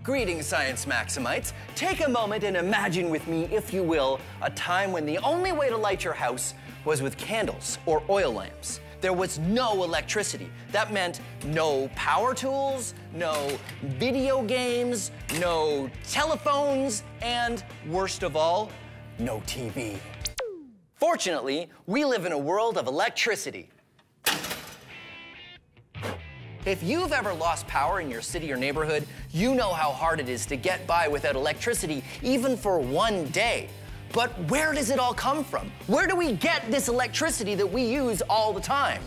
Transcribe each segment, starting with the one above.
Greetings, Science Maximites. Take a moment and imagine with me, if you will, a time when the only way to light your house was with candles or oil lamps. There was no electricity. That meant no power tools, no video games, no telephones, and worst of all, no TV. Fortunately, we live in a world of electricity. If you've ever lost power in your city or neighborhood, you know how hard it is to get by without electricity, even for one day. But where does it all come from? Where do we get this electricity that we use all the time?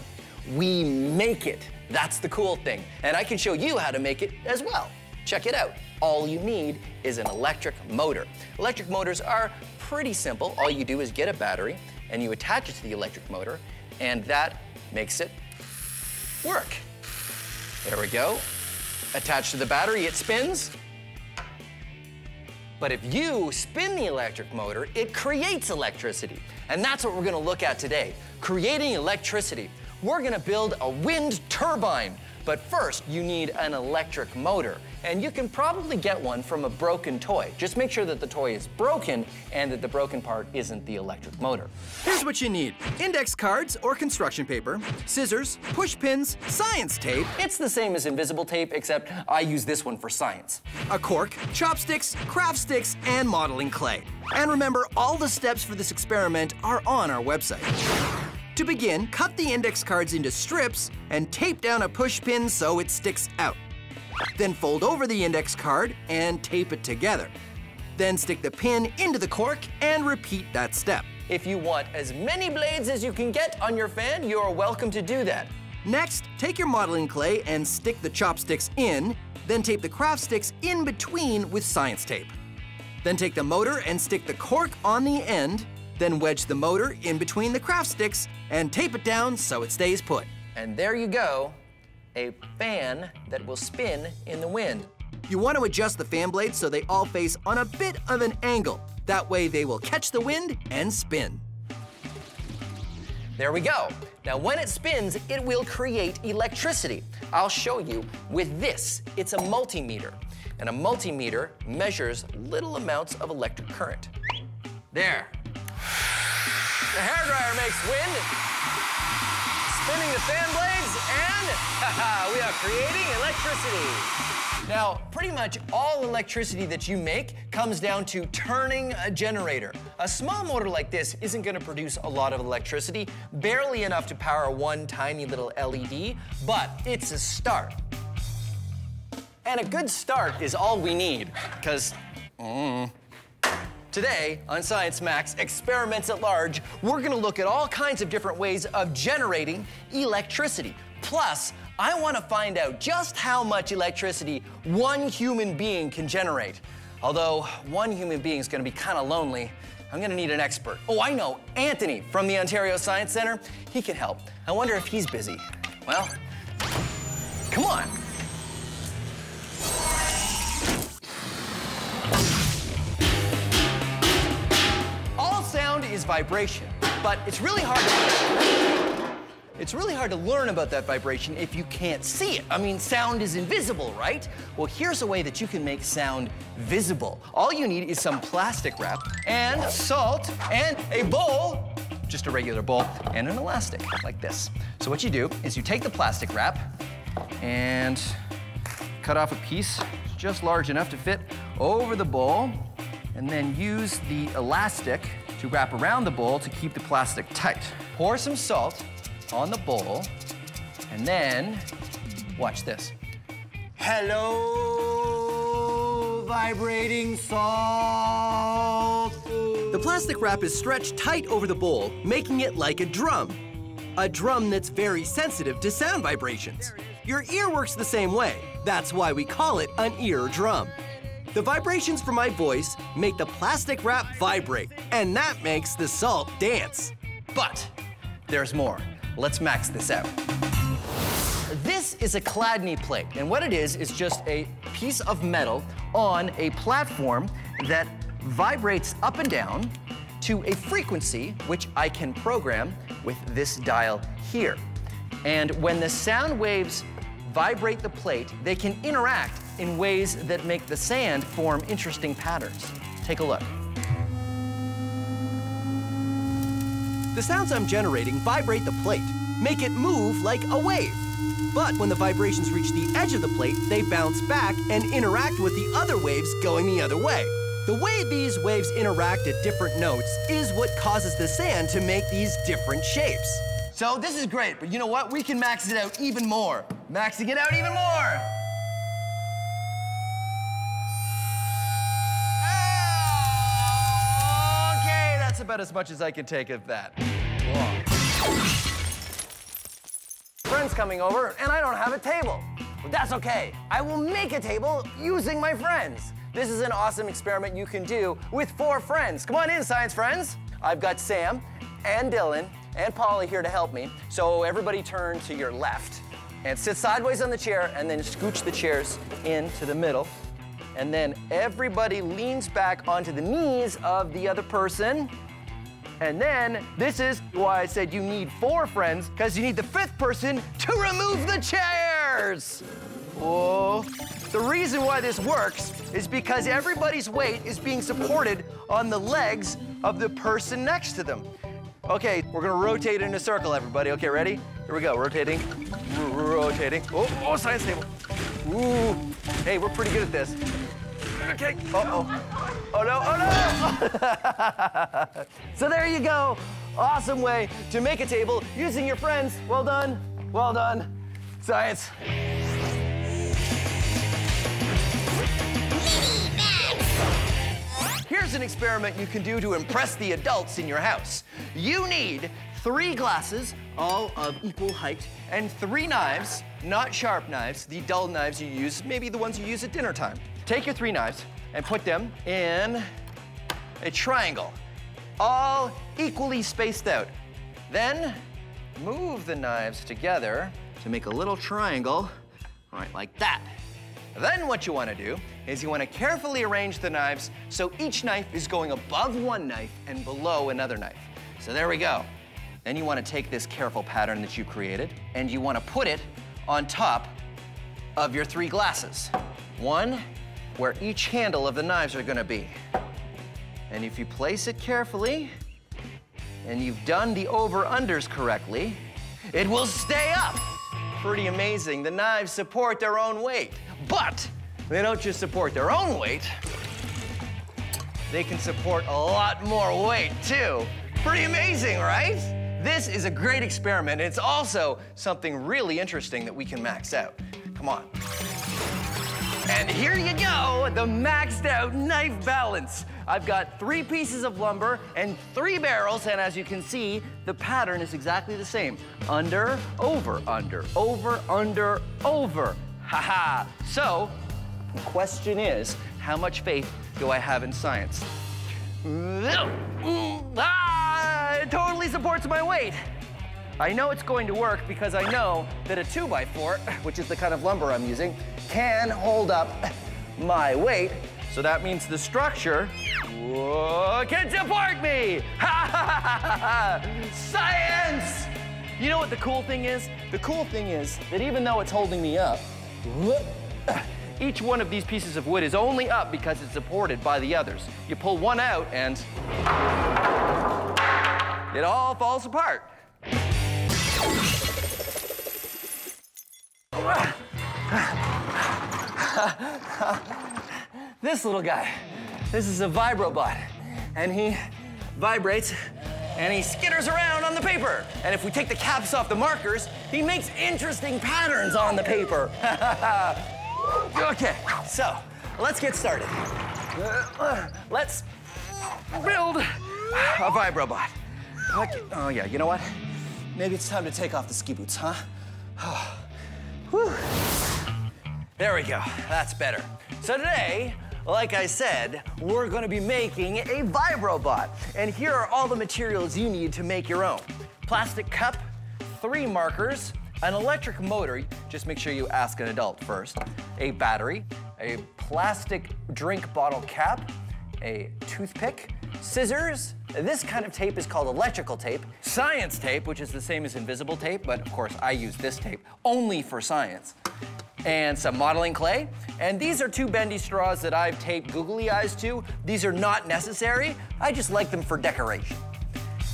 We make it. That's the cool thing. And I can show you how to make it as well. Check it out. All you need is an electric motor. Electric motors are pretty simple. All you do is get a battery and you attach it to the electric motor, and that makes it work. There we go. Attached to the battery, it spins. But if you spin the electric motor, it creates electricity. And that's what we're gonna look at today, creating electricity. We're gonna build a wind turbine. But first, you need an electric motor. And you can probably get one from a broken toy. Just make sure that the toy is broken and that the broken part isn't the electric motor. Here's what you need: index cards or construction paper, scissors, push pins, science tape. It's the same as invisible tape, except I use this one for science. A cork, chopsticks, craft sticks, and modeling clay. And remember, all the steps for this experiment are on our website. To begin, cut the index cards into strips and tape down a push pin so it sticks out. Then fold over the index card and tape it together. Then stick the pin into the cork and repeat that step. If you want as many blades as you can get on your fan, you're welcome to do that. Next, take your modeling clay and stick the chopsticks in, then tape the craft sticks in between with science tape. Then take the motor and stick the cork on the end, then wedge the motor in between the craft sticks and tape it down so it stays put. And there you go, a fan that will spin in the wind. You want to adjust the fan blades so they all face on a bit of an angle. That way they will catch the wind and spin. There we go. Now when it spins, it will create electricity. I'll show you with this. It's a multimeter. And a multimeter measures little amounts of electric current. There. The hairdryer makes wind, spinning the fan blades, and we are creating electricity. Now, pretty much all electricity that you make comes down to turning a generator. A small motor like this isn't gonna produce a lot of electricity, barely enough to power one tiny little LED, but it's a start. And a good start is all we need, because today, on Science Max Experiments at Large, we're gonna look at all kinds of different ways of generating electricity. Plus, I wanna find out just how much electricity one human being can generate. Although, one human being is gonna be kinda lonely, I'm gonna need an expert. Oh, I know, Anthony from the Ontario Science Centre. He can help. I wonder if he's busy. Well, come on. Sound is vibration, but it's really hard to learn about that vibration if you can't see it. I mean, sound is invisible, right? Well, here's a way that you can make sound visible. All you need is some plastic wrap and salt and a bowl, just a regular bowl, and an elastic like this. So what you do is you take the plastic wrap and cut off a piece just large enough to fit over the bowl, and then use the elastic to wrap around the bowl to keep the plastic tight. Pour some salt on the bowl, and then watch this. Hello, vibrating salt. The plastic wrap is stretched tight over the bowl, making it like a drum. A drum that's very sensitive to sound vibrations. Your ear works the same way. That's why we call it an ear drum. The vibrations from my voice make the plastic wrap vibrate, and that makes the salt dance. But there's more. Let's max this out. This is a Clad knee plate, and what it is just a piece of metal on a platform that vibrates up and down to a frequency which I can program with this dial here. And when the sound waves vibrate the plate, they can interact in ways that make the sand form interesting patterns. Take a look. The sounds I'm generating vibrate the plate, make it move like a wave. But when the vibrations reach the edge of the plate, they bounce back and interact with the other waves going the other way. The way these waves interact at different notes is what causes the sand to make these different shapes. So this is great, but you know what? We can max it out even more. Maxing it out even more. Okay, that's about as much as I can take of that. Whoa. Friends coming over, and I don't have a table. But that's okay. I will make a table using my friends. This is an awesome experiment you can do with 4 friends. Come on in, science friends. I've got Sam and Dylan and Polly here to help me. So everybody turn to your left and sit sideways on the chair and then scooch the chairs into the middle. And then everybody leans back onto the knees of the other person. And then this is why I said you need 4 friends, because you need the 5th person to remove the chairs. Whoa. The reason why this works is because everybody's weight is being supported on the legs of the person next to them. Okay, we're gonna rotate in a circle, everybody. Okay, ready? Here we go, rotating, rotating. Oh, science table. Ooh, hey, we're pretty good at this. Okay, oh no. So there you go. Awesome way to make a table using your friends. Well done, science. Here's an experiment you can do to impress the adults in your house. You need 3 glasses, all of equal height, and 3 knives, not sharp knives, the dull knives you use, maybe the ones you use at dinner time. Take your 3 knives and put them in a triangle, all equally spaced out. Then move the knives together to make a little triangle, all right, like that. Then what you want to do is you want to carefully arrange the knives so each knife is going above one knife and below another knife. So there we go. Then you want to take this careful pattern that you created and you want to put it on top of your 3 glasses. One where each handle of the knives are going to be. And if you place it carefully and you've done the over-unders correctly, it will stay up. Pretty amazing. The knives support their own weight. But they don't just support their own weight, they can support a lot more weight too. Pretty amazing, right? This is a great experiment. It's also something really interesting that we can max out. Come on. And here you go, the maxed out knife balance. I've got 3 pieces of lumber and 3 barrels, and as you can see, the pattern is exactly the same. Under, over, under, over, under, over. Ha-ha. So, the question is, how much faith do I have in science? It totally supports my weight. I know it's going to work because I know that a 2x4, which is the kind of lumber I'm using, can hold up my weight. So that means the structure can support me. Science! You know what the cool thing is? The cool thing is that even though it's holding me up, each one of these pieces of wood is only up because it's supported by the others. You pull one out and it all falls apart. This little guy, this is a Vibrobot, and he vibrates and he skitters around on the paper. And if we take the caps off the markers, he makes interesting patterns on the paper. Okay, so let's get started. Let's build a Vibrobot. Okay. Oh yeah, you know what? Maybe it's time to take off the ski boots, huh? Whew. There we go, that's better. So today, like I said, we're gonna be making a Vibrobot. And here are all the materials you need to make your own. Plastic cup, 3 markers, an electric motor, just make sure you ask an adult first, a battery, a plastic drink bottle cap, a toothpick, scissors. This kind of tape is called electrical tape. Science tape, which is the same as invisible tape, but of course I use this tape only for science. And some modeling clay. And these are 2 bendy straws that I've taped googly eyes to. These are not necessary. I just like them for decoration.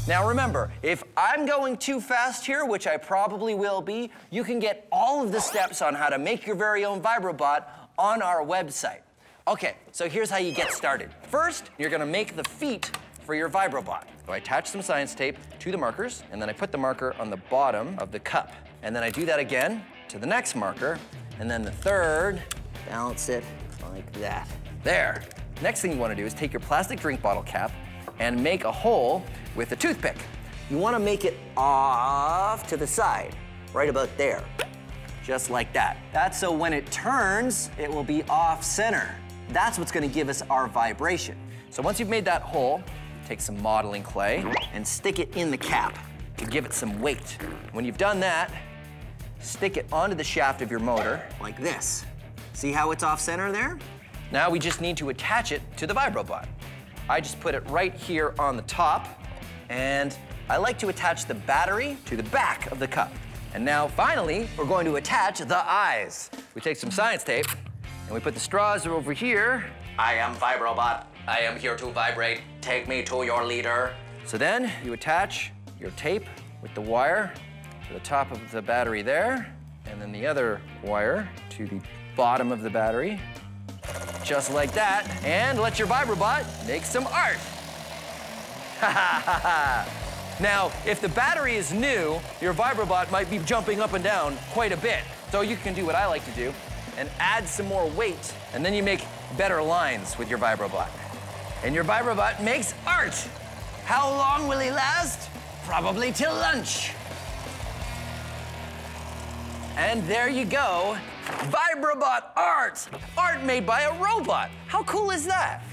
Now remember, if I'm going too fast here, which I probably will be, you can get all of the steps on how to make your very own Vibrobot on our website. Okay, so here's how you get started. First, you're gonna make the feet for your Vibrobot. So I attach some science tape to the markers, and then I put the marker on the bottom of the cup. And then I do that again to the next marker, and then the third, balance it like that. There. Next thing you wanna do is take your plastic drink bottle cap and make a hole with a toothpick. You wanna make it off to the side, right about there. Just like that. That's so when it turns, it will be off center. That's what's gonna give us our vibration. So once you've made that hole, take some modeling clay and stick it in the cap to give it some weight. When you've done that, stick it onto the shaft of your motor like this. See how it's off center there? Now we just need to attach it to the Vibrobot. I just put it right here on the top, and I like to attach the battery to the back of the cup. And now, finally, we're going to attach the eyes. We take some science tape, and we put the straws over here. I am Vibrobot. I am here to vibrate. Take me to your leader. So then, you attach your tape with the wire to the top of the battery there, and then the other wire to the bottom of the battery. Just like that, and let your Vibrobot make some art. Ha ha ha ha. Now, if the battery is new, your Vibrobot might be jumping up and down quite a bit. So you can do what I like to do and add some more weight, and then you make better lines with your Vibrobot. And your Vibrobot makes art. How long will he last? Probably till lunch. And there you go, Vibrobot art! Art made by a robot. How cool is that?